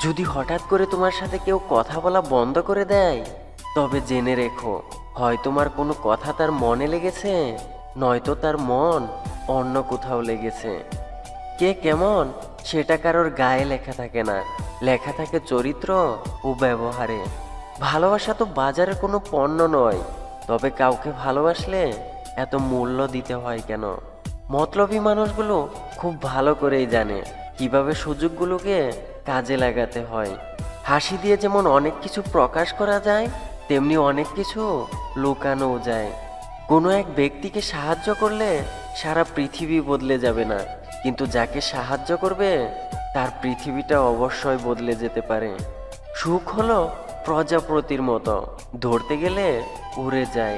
যদি হঠাৎ করে তোমার সাথে কেউ কথা বলা বন্ধ করে দেয়, তবে জেনে রেখো, হয় তোমার কোনো কথা তার মনে লেগেছে, নয়তো তার মন অন্য কোথাও লেগেছে। কে কেমন সেটা কারোর গায়ে লেখা থাকে না, লেখা থাকে চরিত্র ও ব্যবহারে। ভালোবাসা তো বাজারে কোনো পণ্য নয়, তবে কাউকে ভালোবাসলে এত মূল্য দিতে হয় কেন? মতলবী মানুষগুলো খুব ভালো করেই জানে কিভাবে সুযোগগুলোকে কাজে লাগাতে হয়। হাসি দিয়ে যেমন অনেক কিছু প্রকাশ করা যায়, তেমনি অনেক কিছু লুকানোও যায়। কোনো এক ব্যক্তিকে সাহায্য করলে সারা পৃথিবী বদলে যাবে না, কিন্তু যাকে সাহায্য করবে তার পৃথিবীটা অবশ্যই বদলে যেতে পারে। সুখ হলো প্রজাপতির মতো, ধরতে গেলে উড়ে যায়।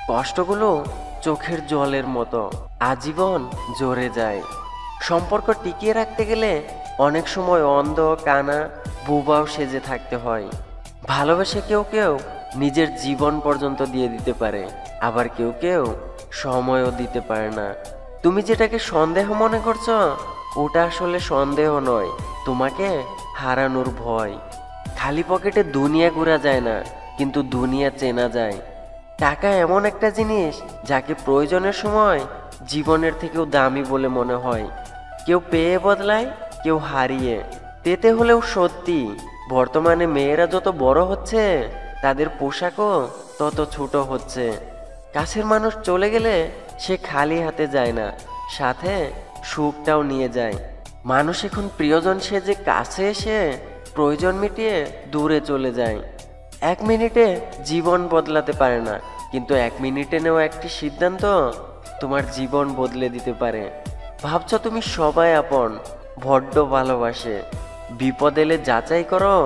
কষ্টগুলো চোখের জলের মতো, আজীবন ঝরে যায়। সম্পর্ক টিকিয়ে রাখতে গেলে অনেক সময় অন্ধ, কানা, বোবাও সেজে থাকতে হয়। ভালোবেসে কেউ কেউ নিজের জীবন পর্যন্ত দিয়ে দিতে পারে, আবার কেউ কেউ সময়ও দিতে পারে না। তুমি যেটাকে সন্দেহ মনে করছো, ওটা আসলে সন্দেহ নয়, তোমাকে হারানোর ভয়। খালি পকেটে দুনিয়া ঘোরা যায় না, কিন্তু দুনিয়া চেনা যায়। টাকা এমন একটা জিনিস যাকে প্রয়োজনের সময় জীবনের থেকেও দামি বলে মনে হয়। কেউ পেয়ে বদলায়, কেউ হারিয়ে। পেতে হলেও সত্যি, বর্তমানে মেয়েরা যত বড় হচ্ছে, তাদের পোশাকও তত ছোট হচ্ছে। কাছের মানুষ চলে গেলে সে খালি হাতে যায় না, সাথে সুখটাও নিয়ে যায়। মানুষ এখন প্রিয়জন সেজে কাছে এসে প্রয়োজন মিটিয়ে দূরে চলে যায়। 1 মিনিটে জীবন বদলাতে পারে না, কিন্তু 1 মিনিটে নেওয়া একটি সিদ্ধান্ত তোমার জীবন বদলে দিতে পারে। ভাবছো তুমি সবাই আপন, বড্ড ভালোবাসে। বিপদ এলে যাচাই করো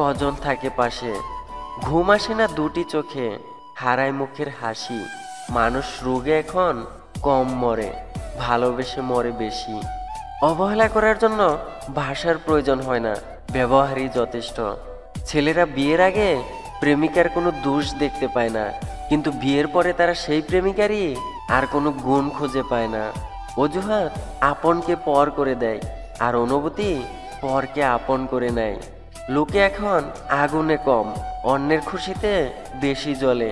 কজন থাকে পাশে। ঘুম আসে না দুটি চোখে, হারায় মুখের হাসি। মানুষ রোগে এখন কম মরে, ভালোবেসে মরে বেশি। অবহেলা করার জন্য ভাষার প্রয়োজন হয় না, ব্যবহারই যথেষ্ট। ছেলেরা বিয়ের আগে প্রেমিকার কোনো দোষ দেখতে পায় না, কিন্তু বিয়ের পরে তারা সেই প্রেমিকারই আর কোনো গুণ খুঁজে পায় না। অজুহাত আপনকে পর করে দেয়, আর অনুভূতি পরকে আপন করে নেয়। লোকে এখন আগুনে কম, অন্যের খুশিতে বেশি জ্বলে।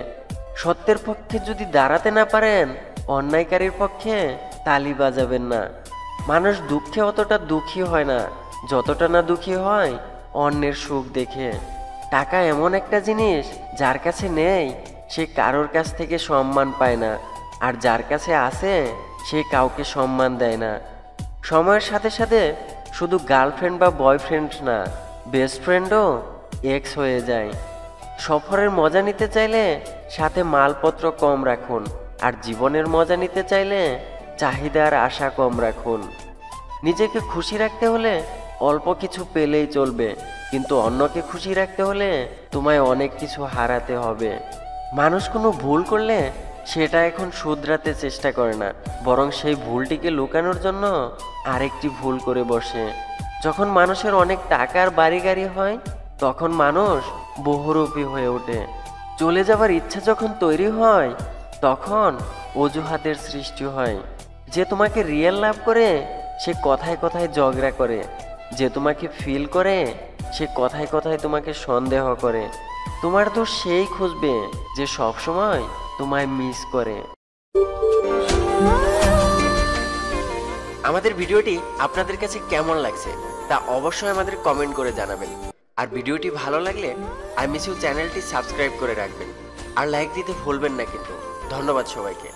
সত্যের পক্ষে যদি দাঁড়াতে না পারেন, অন্যায়কারীর পক্ষে তালি বাজাবেন না। মানুষ দুঃখে অতটা দুঃখী হয় না, যতটা না দুঃখী হয় অন্যের সুখ দেখে। টাকা এমন একটা জিনিস যার কাছে নেই সে কারোর কাছ থেকে সম্মান পায় না, আর যার কাছে আছে সে কাউকে সম্মান দেয় না। সময়ের সাথে সাথে শুধু গার্লফ্রেন্ড বা বয়ফ্রেন্ড না, বেস্ট ফ্রেন্ডও এক্স হয়ে যায়। সফরের মজা নিতে চাইলে সাথে মালপত্র কম রাখুন, আর জীবনের মজা নিতে চাইলে চাহিদার আশা কম রাখুন। নিজেকে খুশি রাখতে হলে অল্প কিছু পেলেই চলবে, কিন্তু অন্যকে খুশি রাখতে হলে তোমায় অনেক কিছু হারাতে হবে। মানুষ কোনো ভুল করলে সেটা এখন শুধরাতে চেষ্টা করে না, বরং সেই ভুলটিকে লুকানোর জন্য আরেকটি ভুল করে বসে। যখন মানুষের অনেক টাকার বাড়ি গাড়ি হয়, তখন মানুষ বহুরূপী হয়ে ওঠে। চলে যাবার ইচ্ছা যখন তৈরি হয়, তখন অজুহাতের সৃষ্টি হয়। যে তোমাকে রিয়েল লাভ করে সে কথায় কথায় ঝগড়া করে, যে তোমাকে ফিল করে সে কথায় কথায় তোমাকে সন্দেহ করে। তোমার দোষ সেই খুঁজবে যে সবসময় তোমায় মিস করে। আমাদের ভিডিওটি আপনাদের কাছে কেমন লাগছে তা অবশ্যই আমাদের কমেন্ট করে জানাবেন। আর ভিডিওটি ভালো লাগলে আই মিস ইউ চ্যানেলটি সাবস্ক্রাইব করে রাখবেন, আর লাইক দিতে ভুলবেন না কিন্তু। ধন্যবাদ সবাইকে।